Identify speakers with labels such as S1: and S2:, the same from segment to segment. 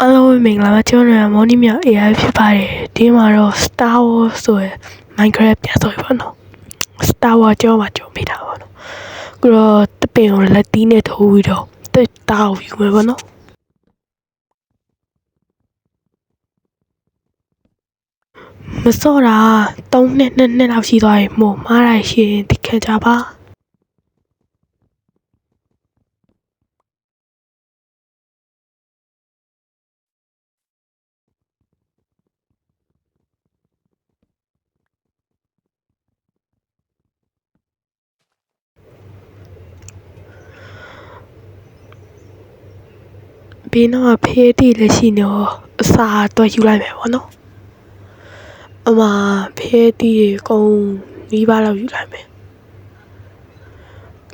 S1: အားလုံးပဲမင်္ဂလာပါကျွန်တော်မော်နီမြောင် AI ဖြစ်ပါတယ်ဒီမှာတော့ Star Wars ဆိုရယ် Minecraft ပြန်ဆိုရပါတော့ Star Wars ကြောင်းမှာကြုံမိတာပါတော့အခုတော့တပင်ကိုလက်သီးနဲ့ထိုးပြီးတော့တက်တာကိုယူမယ်ပေါ့နော်မစော့တာ3နှစ်လောက်ရှိသွားပြီမို့မှားလိုက်ရှင်ဒီခက်ကြပါဘေးတော့ဖေးတီလည်းရှိနေတော့အစာတော့ယူလိုက်မယ်ပေါ့နော်အမဖေးတီကုန်းနီးပါးလောက်ယူလိုက်မယ်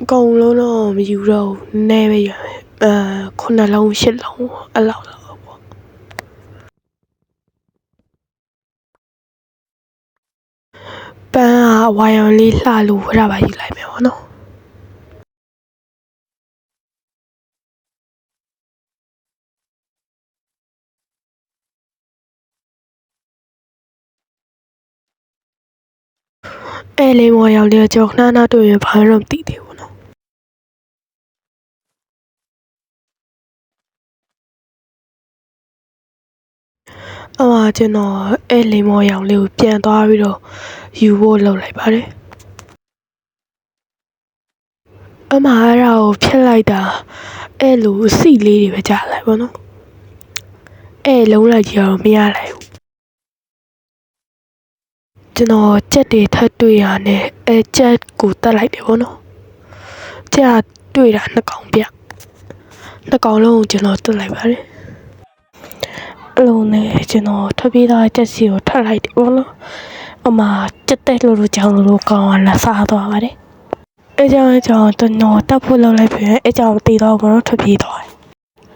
S1: အကုန်လုံးတော့မယူတော့နည်းပဲရမယ်9လုံး10လုံးအဲ့လောက်ပေါ့ပန်းကဝါရောင်လေးလှလို့ဝရပါယူလိုက်မယ်ပေါ့နော်အဲ့လေးမော်ရောင်လေးကြောခဏခဏတွေ့ရင်ဘာမှမသိသေးဘူးနော်ကျွန်တော်အဲ့လေးမော်ရောင်လေးကိုပြန်သွားပြီးတော့ယူဖို့လုပ်လိုက်ပါတယ်အဲ့ဒါကိုဖြတ်လိုက်တာအဲ့လိုအစီလေးတွေပဲကြားလိုက်ပေါ့နော်အဲ့လုံးလိုက်ကြတော့မရလိုက်ဘူးကျွန်တော်ကြက်တွေထပ်တွေ့ရနဲ့အဲ့ကြက်ကိုတက်လိုက်တယ်ပေါ့နော်ကြက်တွေ့တာ2ကောင်ပြ2ကောင်လုံးကိုကျွန်တော်တက်လိုက်ပါတယ်အဲ့လိုနဲ့ကျွန်တော်ထပ်ပြီးသားကြက်စီကိုထပ်လိုက်တယ်ပေါ့နော်ကြက်တက်လို့ကြောင်လို့ကောင်းလာစားသွားပါတယ်အဲ့ကြောင့်ကျွန်တော်တက်ဖို့လုပ်လိုက်ပြီအဲ့ကြောင့်တည်တော့ဘောတော့ထပ်ပြေးသွားတယ်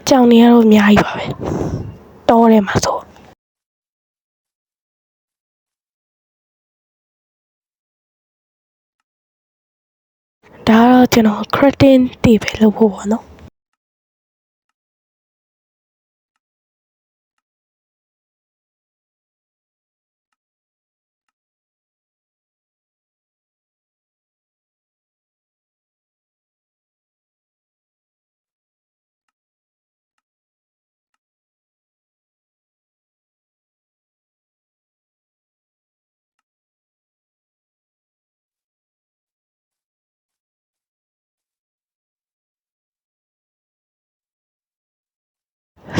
S1: ကြောင်နေရတော့အများကြီးပါပဲတောထဲမှာဆိုဒါတော့ကျွန်တော် crafting တည်ပဲလုပ်ဖို့ပေါ့နော်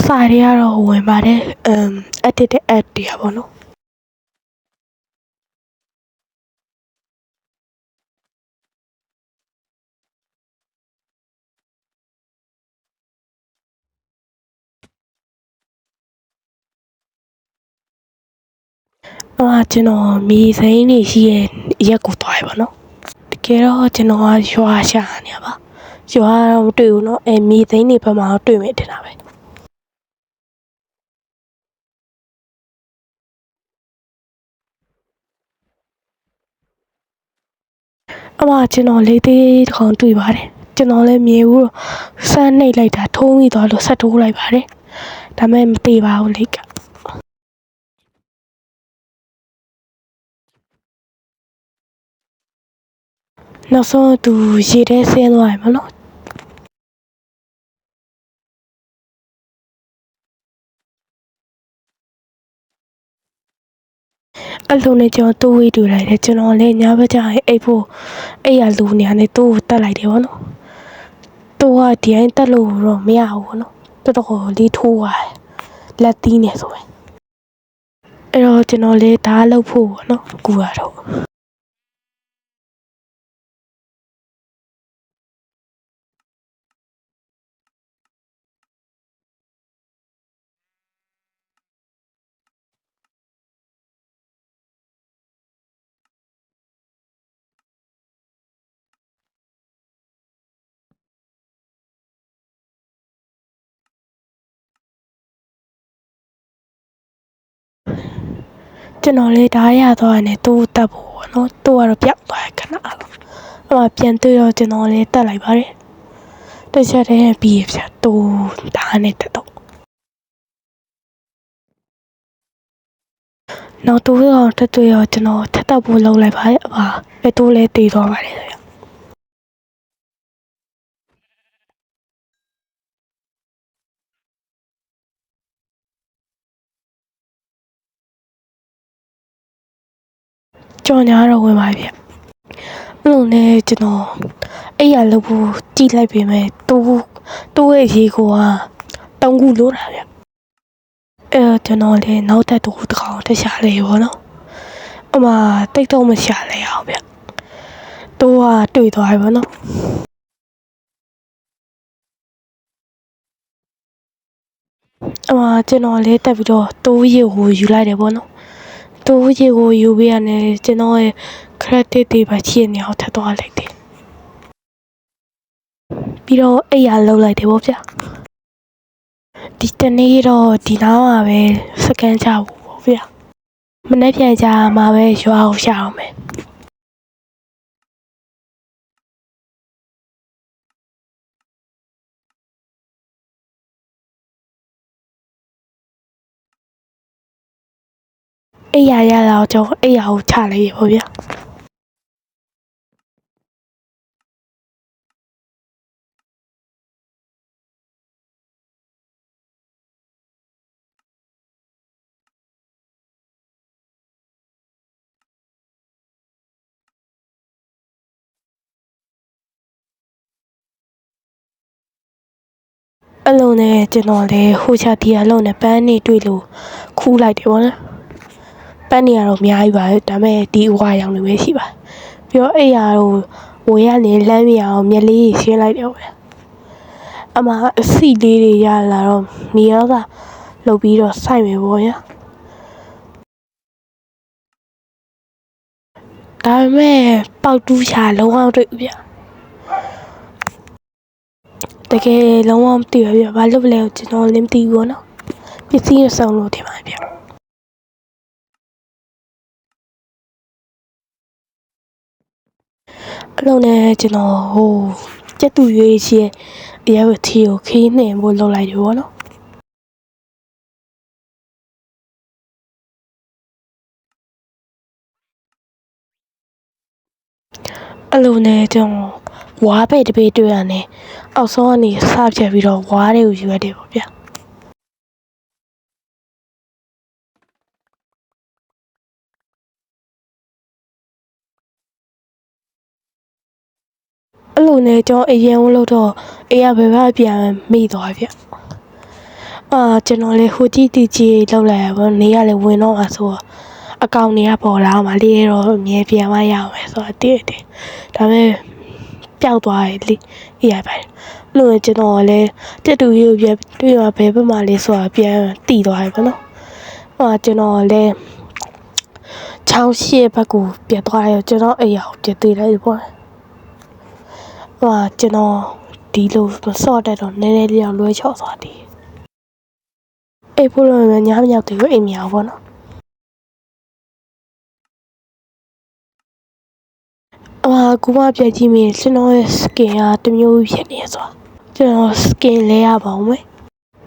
S1: စာတွေကတော့ဝင်ပါတယ်edit တဲ့ app တွေอ่ะပေါ့နော်ကျွန်တော်မြေစိမ်းတွေရှိရဲ့ရက်ကိုသွားရပါတော့တကယ်တော့ကျွန်တော်ကရွာရှာနေပါရွာတော့မတွေ့ဘူးเนาะမြေစိမ်းတွေဘက်မှာတော့တွေ့မယ်ထင်တာပဲကျွန်တော်လေးသေးတစ်ကောင်တွေ့ပါတယ်ကျွန်တော်လည်းမြင်ဘူးစမ်းနှိပ်လိုက်တာထိုးမိသွားလို့ဆက်ထိုးလိုက်ပါတယ်ဒါပေမဲ့မသေးပါဘူးလိတ်ကနောက်ဆုံးသူရေထဲဆင်းသွားတယ်မနော်အဲ့လိုနဲ့ကျွန်တော်တိုးဝေးတူလိုက်တယ်ကျွန်တော်လည်းညဘက်ကျရင်အိပ်ဖို့အိပ်ရလူနေရနေတိုးကိုတက်လိုက်တယ်ဗောနော်တိုးကဒီတိုင်းတက်လို့တော့မရဘူးဗောနော်တော်တော်လေးထိုးသွားတယ်လက်သီးနေဆိုရင်အဲ့တော့ကျွန်တော်လည်းဒါလုပ်ဖို့ဗောနော်ကူရတော့ကျွန်တော်လေးဓာတ်ရသွားတယ်တိုးတက်ဖို့ပေါ့နော်တိုးကတော့ပြောက်သွားခဏလောက်ပြန်တွေ့တော့ကျွန်တော်လေးတက်လိုက်ပါတယ်တစ်ချက်တည်းပြီးရပြတိုးဓာတ်နဲ့တက်တော့ နောက်တိုးတော့တက်တွေ့ရောကျွန်တော်ထပ်တော့ဖို့လုပ်လိုက်ပါတယ်အပါပဲတိုးလဲတည်သွားပါတယ်ဗျကြော်ညာတော့ဝင်ပါဗျအဲ့လိုနဲ့ကျွန်တော်အဲ့ရလို့ဖို့ကြည့်လိုက်ပေမဲ့တိုးရဲ့ရေကိုက3ခုလို့တာဗျကျွန်တော်လည်းနောက်ထပ်တစ်ခုတစ်ကောင်တခြားလေးပေါ့နော်အမှတိတ်တော့မရှာလဲအောင်ဗျတိုးကတွေ့သွားပြီပေါ့နော်ကျွန်တော်လည်းတက်ပြီးတော့တိုးရေကိုယူလိုက်တယ်ပေါ့နော်တိုးရေကိုယူပြီးရတယ်ကျွန်တော်ရဲ့ credit တွေပါချစ်နေအောင်ထပ်သွားလိုက်တယ်ပြီးတော့အဲ့ရလောက်လိုက်တယ်ပေါ့ဗျဒီတနေ့တော့ဒီနားမှာပဲစကန်ချဖို့ပေါ့ဗျမနေ့ပြန်ကြမှာပဲရွာအောင်ရှာအောင်မယ်အဲ့ရရလာတော့အဲ့ရကိုချလိုက်ရပေါ့ဗျအဲ့လိုနဲ့ကျွန်တော်လည်းဟိုချတီအလုံးနဲ့ပန်းနေတွေ့လို့ခူးလိုက်တယ်ပေါ့နော်ပန်းနေရတော့အများကြီးပါဒါပေမဲ့ဒီအဝါရောင်တွေပဲရှိပါပြီးတော့အဲ့ရတော့ဝေရနေလမ်းမြအောင်မျက်လေးရှင်းလိုက်တယ်ပေါ့အမအစီလေးတွေရလာတော့နေရောကလုတ်ပြီးတော့စိုက်မယ်ပေါ့ဗျာဒါပေမဲ့ပေါက်တူးချလုံးဝတွေ့ဗျတကယ်လုံးဝမသိဘူးဗျဘာလို့လဲကျွန်တော်လည်းမသိဘူးနော်ပစ္စည်းဆောင်လို့ထင်ပါဗျအဲ့လိုနဲ့ကျွန်တော်ဟိုကျက်သူရွေးရှိရဲ့အရာထီကိုခင်းနေဖို့လုပ်လိုက်တယ်ပေါ့နော်အဲ့လိုနဲ့ကျွန်တော်ဝါးပဲ့တပေးတွေ့ရတယ်အောက်ဆုံးကနေစဖြတ်ပြီးတော့ဝါးတွေကိုယူရတယ်ပေါ့ဗျအဲ့လိုနဲ့ကျွန်တော်အရင်လို့တော့အေးရဘယ်ဘက်ပြန်မိသွားဗျကျွန်တော်လည်းဟိုကြည့်တီကြည့်လောက်လိုက်ရပါနေရလေဝင်တော့မှာဆိုတော့အကောင့်တွေကပေါ်လာမှလေးတော့အမြဲပြန်မရအောင်ပဲဆိုတော့တည်ဒါပေမဲ့ပျောက်သွားတယ်လေအေးရပါလို့ကျွန်တော်လည်းတက်တူရုပ်ပြတွေ့ရဘယ်ဘက်မှလဲဆိုတာပြန်တည်သွားတယ်ပေါ့နော်ကျွန်တော်လည်းချောင်းရှိဘက်ကိုပြတ်သွားတယ်ကျွန်တော်အိမ်အောင်ပြတ်သေးတယ်ပေါ့ကျွန်တော်ဒီလိုမစော့တတ်တော့နည်းနည်းလေးတော့လွဲချော်သွားတယ်အိပ်ဖို့လို့ညမရောက်သေးဘူးအိမ်မြောင်ပေါ့နော်ကူမပြကြည့်မိကျွန်တော်ရဲ့ skin ကတမျိုးဖြစ်နေဆိုကျွန်တော် skin လဲရပါဦးမယ်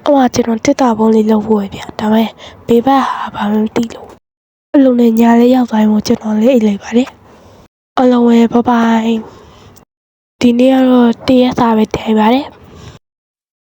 S1: ကျွန်တော်တစ်တာပုံးလေးလုပ်ဖို့ပဲဗျဒါပေမဲ့ဘေးဘက်ဟာဘာမှမသိလို့အလုံးနဲ့ညာလေးရောက်သွားရင်ကျွန်တော်လေးအိတ်လိုက်ပါတယ်အလုံးဝဲဘိုင်ဒီနေ့ကတော့တရက်စာပဲထိုင်ပါတယ်